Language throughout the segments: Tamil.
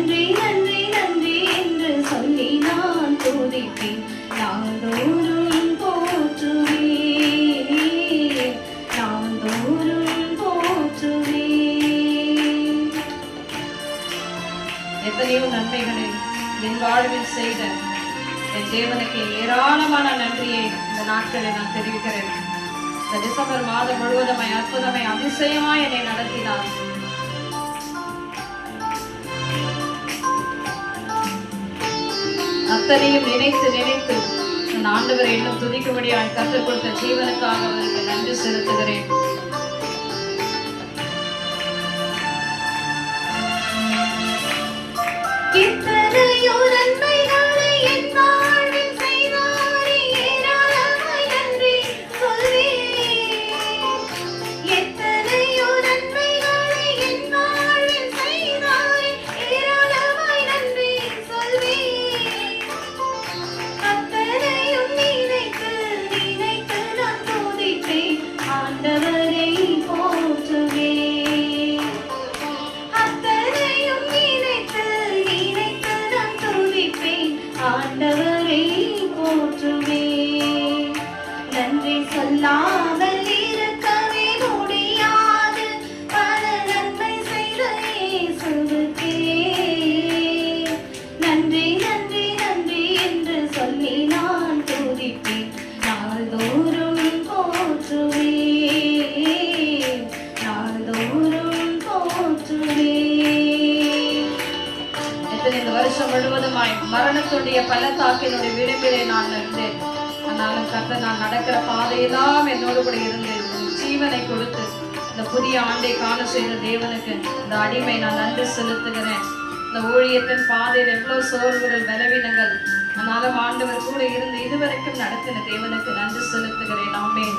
நன்றி நன்றி நன்றி என்று சொல்லி நான் துதிப்பேன். நாள்தோறும் போற்றுவேன், நாள்தோறும் போற்றுவேன். எத்தனையோ நன்மைகளை என் வாழ்வில் செய்த என் தேவனுக்கு ஏராளமான நன்றியை இந்த நாட்களில் நான் தெரிவிக்கிறேன். இந்த டிசம்பர் மாதம் முழுவதுமாய் அற்புதமாய் அதிசயமாய் என்னை நடத்தினார். அத்தனையும் நினைத்து நினைத்து நான் ஆண்டவரை இன்னும் துதிக்கும்படியாக கற்றுக் கொடுத்த ஜீவனுக்காக அவருக்கு நன்றி செலுத்துகிறேன். ஆண்டவரை போற்றுவேன். நன்றி சொல்லாமல் இருக்கவே முடியாது, பல நன்மை செய்த இயேசுவுக்கே நன்றி நன்றி நன்றி என்று சொல்லி நான் துதிப்பேன். நாள்தோறும் போற்றுவேன், நாள்தோறும் போற்றுவேன். இந்த வருஷம் முழுவதுமாய் மரணத்துடைய பள்ளத்தாக்கினுடைய விளிம்பிலே நான் இருந்தேன். ஆனாலும் கர்த்தர் நான் நடக்கிற பாதையெல்லாம் என்னோடு கூட இருந்து ஜீவனை கொடுத்து இந்த புதிய ஆண்டை காண செய்த தேவனுக்கு இந்த அடிமை நான் நன்றி செலுத்துகிறேன். இந்த ஊழியத்தின் பாதையில் எவ்வளவு சோர்வுகள் பலவீனங்கள், ஆனாலும் ஆண்டவர் கூட இருந்து இதுவரைக்கும் நடத்தின தேவனுக்கு நன்றி செலுத்துகிறேன். ஆமென்.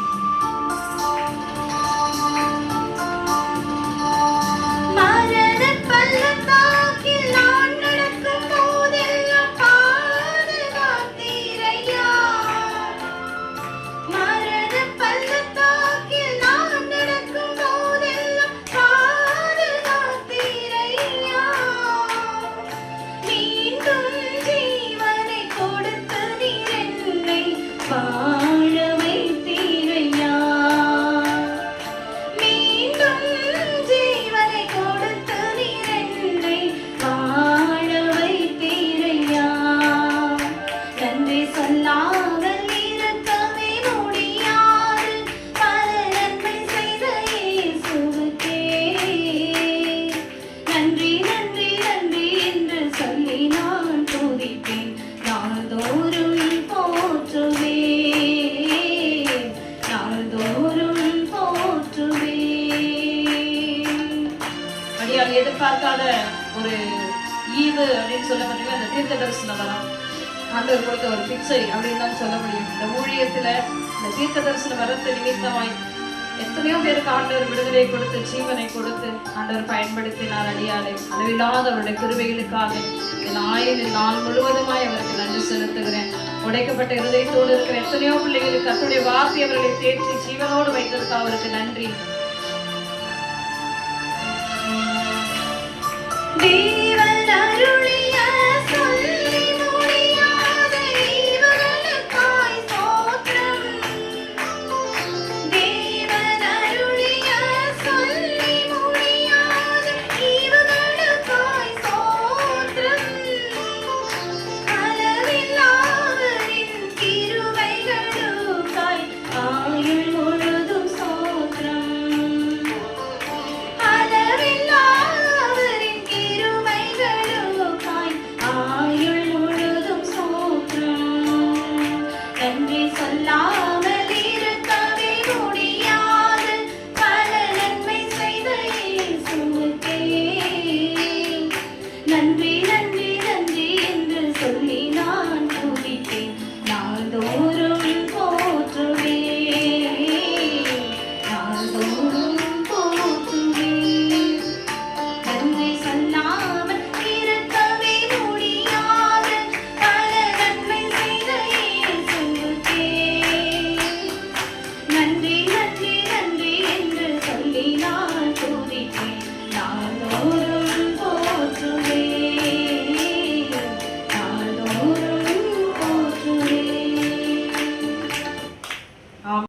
எதிர்பார்க்காத ஒரு ஈவு அப்படின்னு சொல்ல முடியும். அந்த தீர்க்க தரிசன வரம் ஆண்டவர் கொடுத்த ஒரு பிச்சை அப்படின்னு தான் சொல்ல முடியும். இந்த ஊழியத்துல இந்த தீர்க்க தரிசன வரத்தை நிமித்தமாய் எத்தனையோ பேருக்கு ஆண்டவர் விடுதலை கொடுத்து ஜீவனை கொடுத்து ஆண்டவர் பயன்படுத்தினார். அடியாளை அளவில்லாத அவருடைய கிருபைகளுக்காக என் ஆயுளில் நாள் முழுவதுமாய் அவருக்கு நன்றி செலுத்துகிறேன். உடைக்கப்பட்ட இருதயத்தோடு இருக்கிற எத்தனையோ பிள்ளைகளுக்கு கர்த்தருடைய வார்த்தை அவர்களை தேற்றி ஜீவனோடு வைத்ததற்கு அவருக்கு நன்றி.